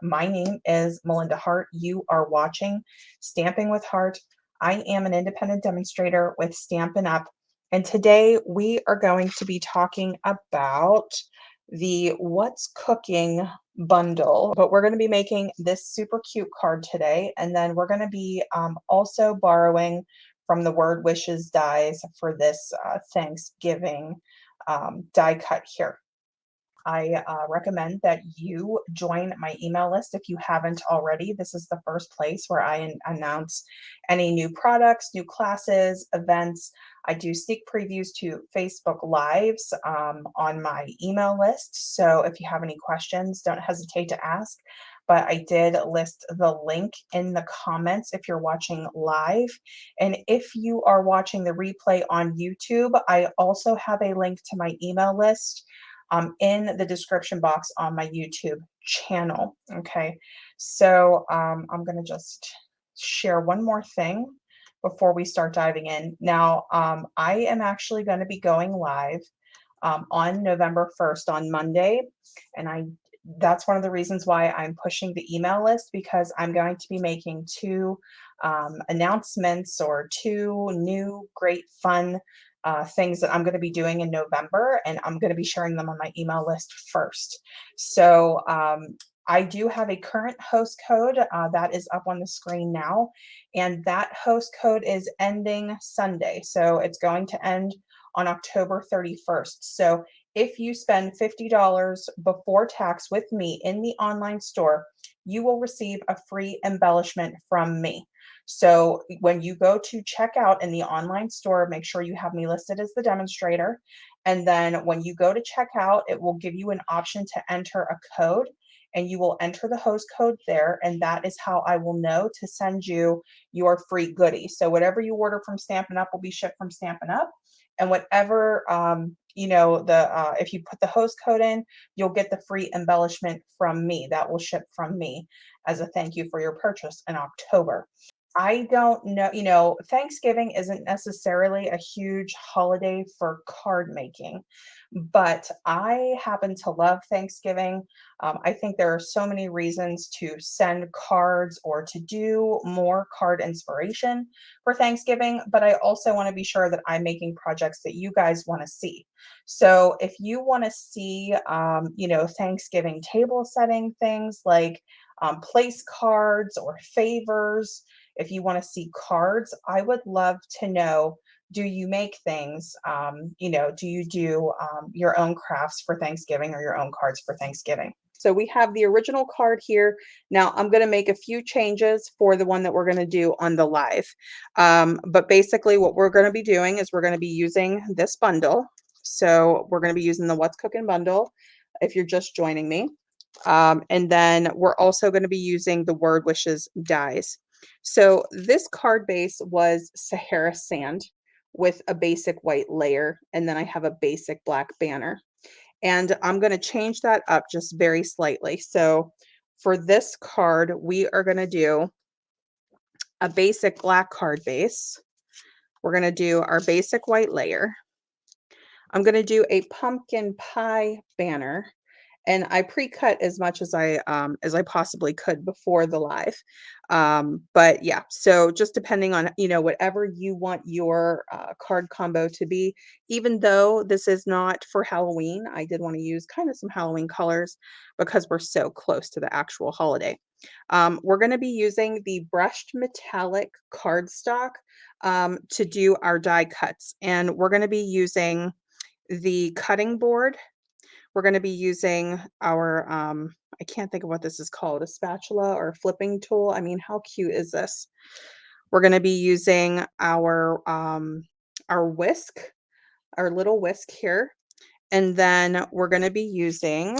My name is Melinda Hart. You are watching Stamping with Hart. I am an independent demonstrator with Stampin Up. And today we are going to be talking about the What's Cooking bundle. But we're going to be making this super cute card today. And then we're going to be also borrowing from the Word Wishes dies for this Thanksgiving die cut here. I recommend that you join my email list if you haven't already. This is the first place where I announce any new products, new classes, events. I do sneak previews to Facebook Lives on my email list. So if you have any questions, don't hesitate to ask. But I did list the link in the comments if you're watching live. And if you are watching the replay on YouTube, I also have a link to my email list in the description box on my YouTube channel. Okay, so I'm going to just share one more thing before we start diving in. Now, I am actually going to be going live on November 1st on Monday, and that's one of the reasons why I'm pushing the email list, because I'm going to be making two announcements or two new great fun things that I'm going to be doing in November, and I'm going to be sharing them on my email list first. So I do have a current host code that is up on the screen now, and that host code is ending Sunday. So it's going to end on October 31st. So if you spend $50 before tax with me in the online store, you will receive a free embellishment from me. So when you go to checkout in the online store, make sure you have me listed as the demonstrator. And then when you go to checkout, it will give you an option to enter a code, and you will enter the host code there. And that is how I will know to send you your free goodie. So whatever you order from Stampin' Up will be shipped from Stampin' Up. And whatever, if you put the host code in, you'll get the free embellishment from me. That will ship from me as a thank you for your purchase in October. I don't know, Thanksgiving isn't necessarily a huge holiday for card making, but I happen to love Thanksgiving. I think there are so many reasons to send cards or to do more card inspiration for Thanksgiving, but I also want to be sure that I'm making projects that you guys want to see. So if you want to see, Thanksgiving table setting things like place cards or favors, if you want to see cards, I would love to know, do you make things, do you do your own crafts for Thanksgiving or your own cards for Thanksgiving? So we have the original card here. Now I'm going to make a few changes for the one that we're going to do on the live. But basically what we're going to be doing is we're going to be using this bundle. So we're going to be using the What's Cooking bundle if you're just joining me. And then we're also going to be using the Word Wishes dies. So this card base was Sahara sand with a basic white layer, and then I have a basic black banner. And I'm going to change that up just very slightly. So for this card, we are going to do a basic black card base. We're going to do our basic white layer. I'm going to do a pumpkin pie banner. And I pre-cut as much as I possibly could before the live. But yeah, so just depending on, whatever you want your card combo to be, even though this is not for Halloween, I did want to use kind of some Halloween colors because we're so close to the actual holiday. We're going to be using the brushed metallic cardstock to do our die cuts. And we're going to be using the cutting board. We're going to be using our, I can't think of what this is called, a spatula or a flipping tool. I mean, how cute is this? We're going to be using our whisk, our little whisk here. And then we're going to be using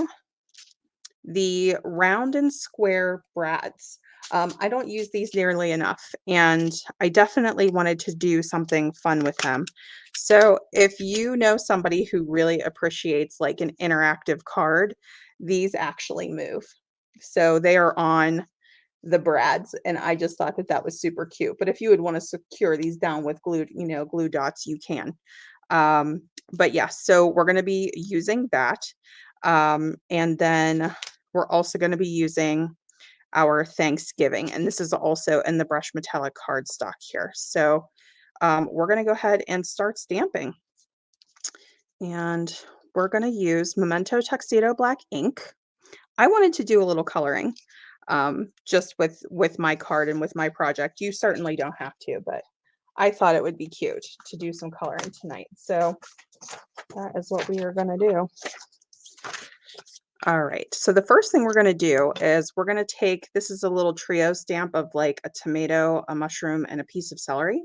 the round and square brads. I don't use these nearly enough, and I definitely wanted to do something fun with them. So if you know somebody who really appreciates like an interactive card, these actually move. So they are on the brads, and I just thought that that was super cute. But if you would want to secure these down with glue, glue dots, you can. But yeah, so we're going to be using that. And then we're also going to be using our Thanksgiving. And this is also in the brush metallic cardstock here. So we're going to go ahead and start stamping. And we're going to use Memento Tuxedo Black ink. I wanted to do a little coloring just with my card and with my project. You certainly don't have to, but I thought it would be cute to do some coloring tonight. So that is what we are going to do. All right, so the first thing we're going to do is we're going to take, this is a little trio stamp of like a tomato, a mushroom, and a piece of celery.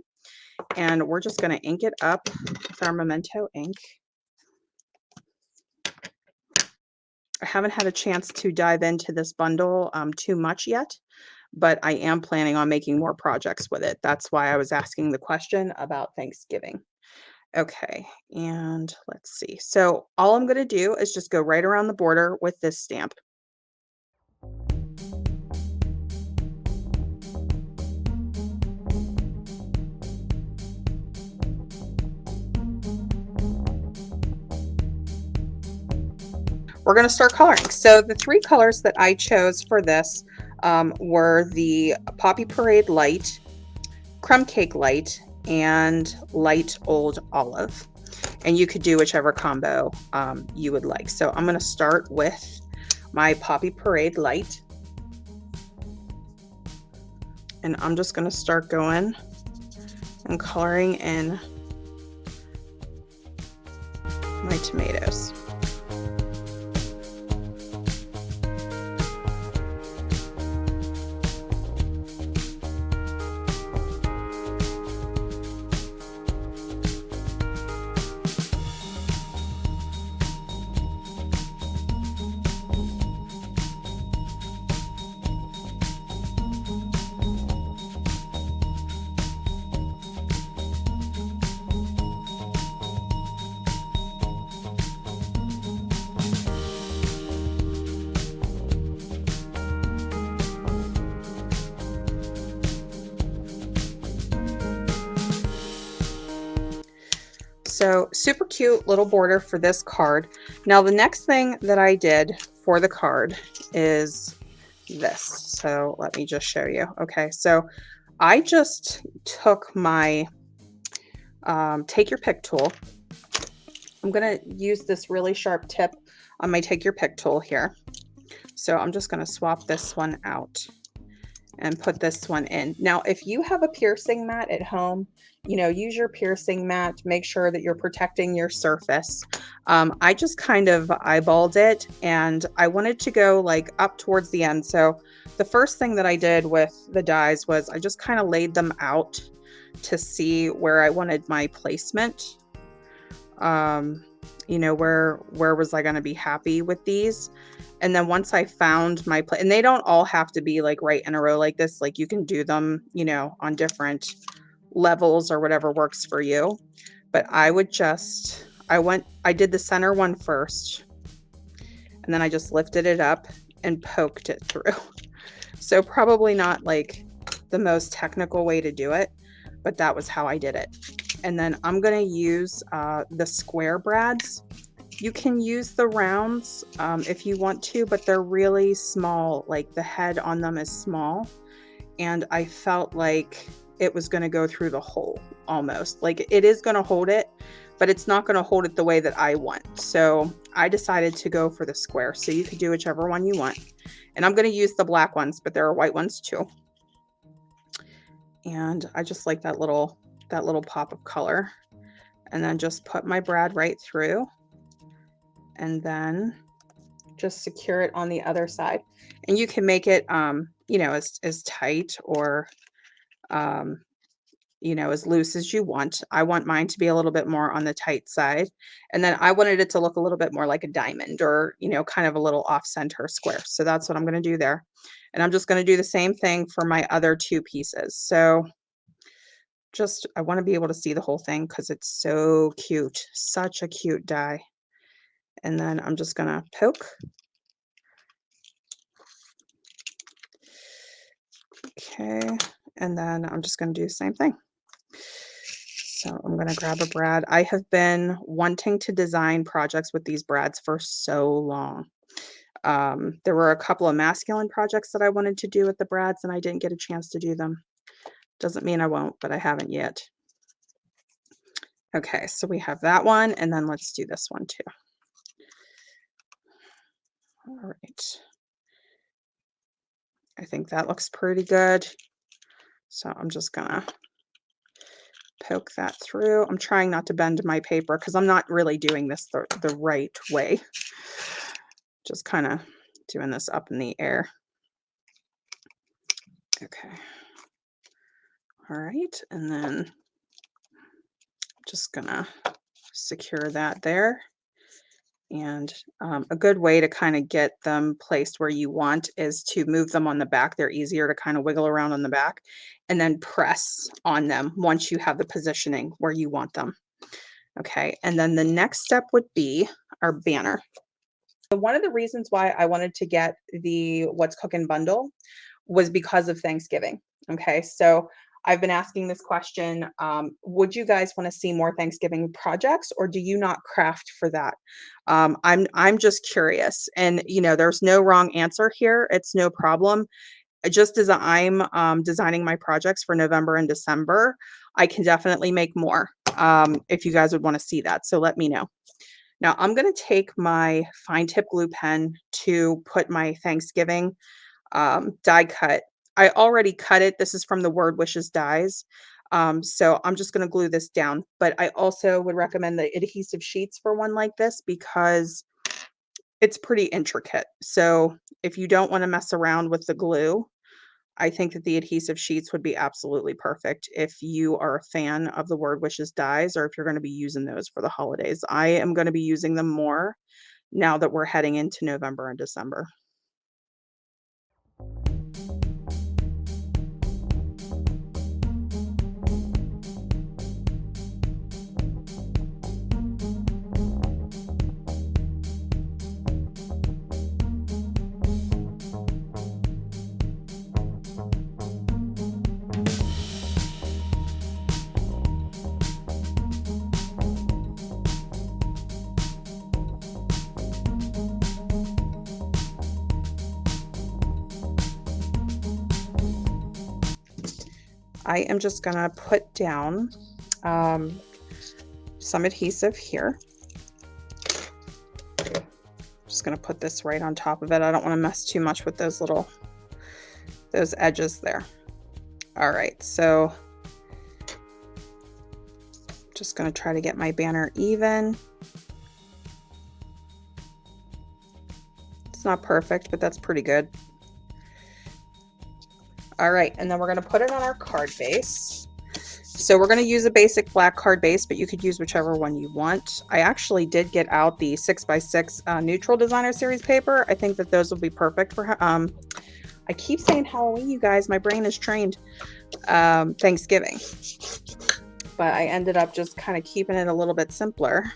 And we're just going to ink it up with our Memento ink. I haven't had a chance to dive into this bundle too much yet, but I am planning on making more projects with it. That's why I was asking the question about Thanksgiving. Okay, and let's see. So all I'm going to do is just go right around the border with this stamp. We're going to start coloring. So the three colors that I chose for this were the Poppy Parade Light, Crumb Cake Light, and Light Old Olive. And you could do whichever combo you would like. So I'm going to start with my Poppy Parade Light. And I'm just going to start going and coloring in my tomatoes. So super cute little border for this card. Now the next thing that I did for the card is this. So let me just show you. Okay, so I just took my Take Your Pick tool. I'm going to use this really sharp tip on my Take Your Pick tool here. So I'm just going to swap this one out and put this one in. Now, if you have a piercing mat at home, you know, use your piercing mat, make sure that you're protecting your surface. I just kind of eyeballed it and I wanted to go like up towards the end. So the first thing that I did with the dies was I just kind of laid them out to see where I wanted my placement. You know, where was I going to be happy with these? And then once I found my place, and they don't all have to be like right in a row like this, like you can do them, you know, on different levels or whatever works for you. But I would just, I did the center one first, and then I just lifted it up and poked it through. So probably not like the most technical way to do it, but that was how I did it. And then I'm going to use the square brads. You can use the rounds if you want to, but they're really small. Like the head on them is small. And I felt like it was going to go through the hole almost. Like it is going to hold it, but it's not going to hold it the way that I want. So I decided to go for the square. So you could do whichever one you want. And I'm going to use the black ones, but there are white ones too. And I just like that little pop of color. And then just put my brad right through. And then just secure it on the other side. And you can make it, you know, as tight or, you know, as loose as you want. I want mine to be a little bit more on the tight side. And then I wanted it to look a little bit more like a diamond or, you know, kind of a little off center square. So that's what I'm going to do there. And I'm just going to do the same thing for my other two pieces. So just, I want to be able to see the whole thing because it's so cute. Such a cute die. And then I'm just going to poke. Okay. And then I'm just going to do the same thing. So I'm going to grab a brad. I have been wanting to design projects with these brads for so long. There were a couple of masculine projects that I wanted to do with the brads and I didn't get a chance to do them. Doesn't mean I won't, but I haven't yet. Okay, so we have that one, and then let's do this one too. All right. I think that looks pretty good. So I'm just gonna poke that through. I'm trying not to bend my paper because I'm not really doing this the right way. Just kind of doing this up in the air. Okay. All right, and then just gonna secure that there. And a good way to kind of get them placed where you want is to move them on the back. They're easier to kind of wiggle around on the back and then press on them once you have the positioning where you want them. Okay, and then the next step would be our banner. So one of the reasons why I wanted to get the What's Cookin' Bundle was because of Thanksgiving. Okay, so I've been asking this question, would you guys want to see more Thanksgiving projects or do you not craft for that? I'm just curious, and there's no wrong answer here. It's no problem. Just as I'm designing my projects for November and December, I can definitely make more if you guys would want to see that. So let me know. Now I'm going to take my fine tip glue pen to put my Thanksgiving die cut. I already cut it. This is from the Word Wishes dies. So I'm just going to glue this down. But I also would recommend the adhesive sheets for one like this because it's pretty intricate. So if you don't want to mess around with the glue, I think that the adhesive sheets would be absolutely perfect if you are a fan of the Word Wishes dies or if you're going to be using those for the holidays. I am going to be using them more now that we're heading into November and December. I am just going to put down some adhesive here. Just going to put this right on top of it. I don't want to mess too much with those edges there. All right, so just going to try to get my banner even. It's not perfect, but that's pretty good. All right, and then we're going to put it on our card base. So we're going to use a basic black card base, but you could use whichever one you want. I actually did get out the 6x6 neutral designer series paper. I think that those will be perfect for I keep saying Halloween, you guys. My brain is trained. Thanksgiving. But I ended up just kind of keeping it a little bit simpler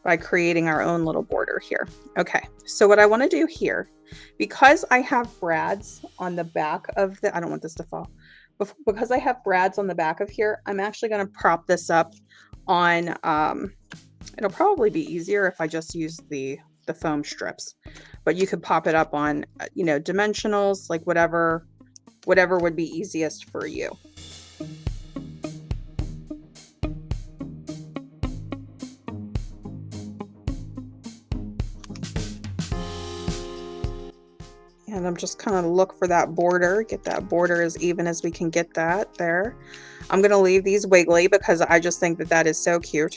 by creating our own little border here. Okay, so what I want to do here, because I have brads on the back of I don't want this to fall. Because I have brads on the back of here, I'm actually going to prop this up on, it'll probably be easier if I just use the foam strips, but you could pop it up on, dimensionals, like whatever would be easiest for you. And I'm just kind of look for that border, get that border as even as we can get that there. I'm going to leave these wiggly because I just think that is so cute.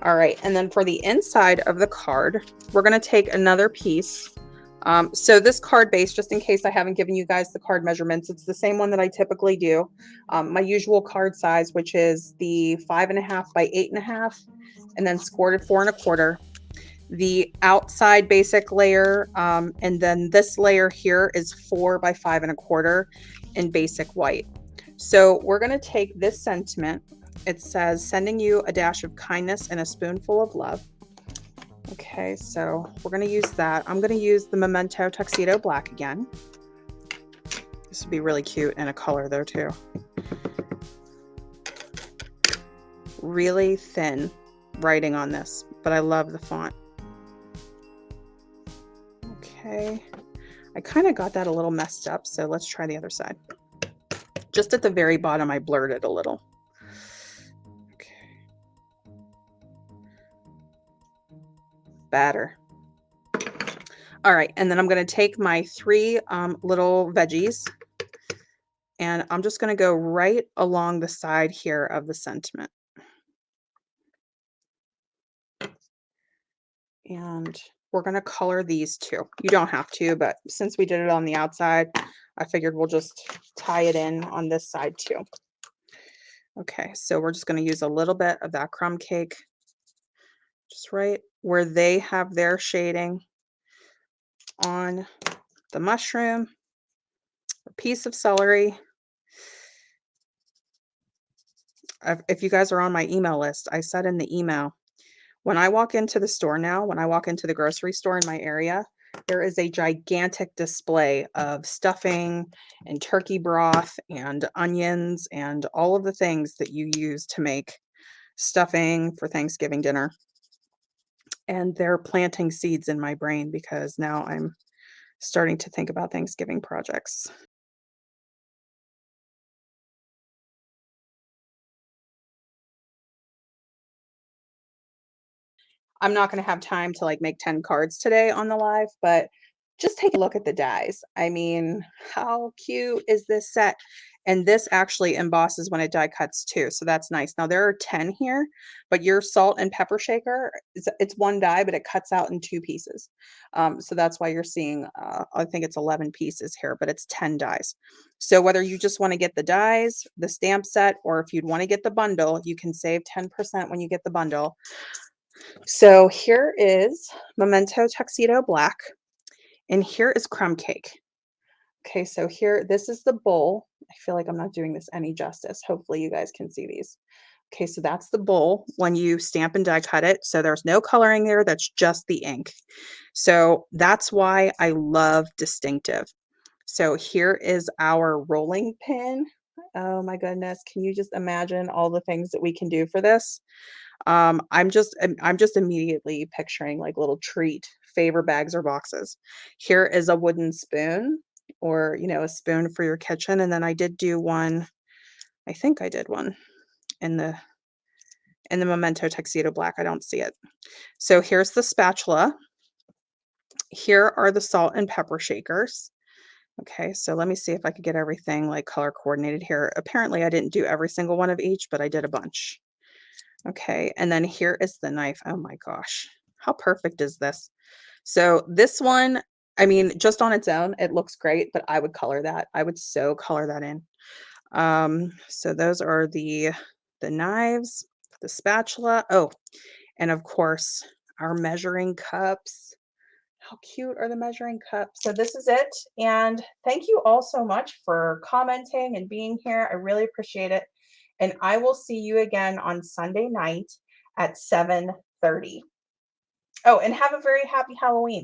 All right, and then for the inside of the card, we're going to take another piece. So this card base, just in case I haven't given you guys the card measurements, it's the same one that I typically do. My usual card size, which is the 5.5 by 8.5, and then scored at 4 1/4. The outside basic layer, and then this layer here is 4 by 5 1/4 in basic white. So we're going to take this sentiment. It says, sending you a dash of kindness and a spoonful of love. Okay, so we're going to use that. I'm going to use the Memento Tuxedo Black again. This would be really cute in a color though too. Really thin writing on this, but I love the font. Okay. I kind of got that a little messed up, so let's try the other side. Just at the very bottom, I blurred it a little. Okay. Batter. All right, and then I'm going to take my 3 little veggies, and I'm just going to go right along the side here of the sentiment. And we're going to color these too. You don't have to, but since we did it on the outside, I figured we'll just tie it in on this side too. Okay, so we're just going to use a little bit of that crumb cake, just right where they have their shading on the mushroom, a piece of celery. If you guys are on my email list, I said in the email, when I walk into the store now, when I walk into the grocery store in my area, there is a gigantic display of stuffing and turkey broth and onions and all of the things that you use to make stuffing for Thanksgiving dinner. And they're planting seeds in my brain because now I'm starting to think about Thanksgiving projects. I'm not going to have time to like make 10 cards today on the live, but just take a look at the dies. I mean, how cute is this set? And this actually embosses when it die cuts too. So that's nice. Now there are 10 here, but your salt and pepper shaker, it's one die, but it cuts out in 2 pieces. So that's why you're seeing, I think it's 11 pieces here, but it's 10 dies. So whether you just want to get the dies, the stamp set, or if you'd want to get the bundle, you can save 10% when you get the bundle. So here is Memento Tuxedo Black, and here is Crumb Cake. Okay, so here, this is the bowl. I feel like I'm not doing this any justice. Hopefully you guys can see these. Okay, so that's the bowl when you stamp and die cut it. So there's no coloring there, that's just the ink. So that's why I love distinctive. So here is our rolling pin. Oh my goodness, can you just imagine all the things that we can do for this? I'm just immediately picturing like little treat favor bags or boxes. Here is a wooden spoon or, a spoon for your kitchen. And then I did do one, I think I did one in the Memento Tuxedo Black. I don't see it. So here's the spatula. Here are the salt and pepper shakers. Okay, so let me see if I could get everything like color coordinated here. Apparently I didn't do every single one of each, but I did a bunch. Okay, and then here is the knife. Oh my gosh, how perfect is this? So this one, I mean, just on its own, it looks great, but I would color that. I would so color that in. So those are the knives, the spatula. Oh, and of course, our measuring cups. How cute are the measuring cups? So this is it. And thank you all so much for commenting and being here. I really appreciate it. And I will see you again on Sunday night at 7:30. Oh, and have a very happy Halloween.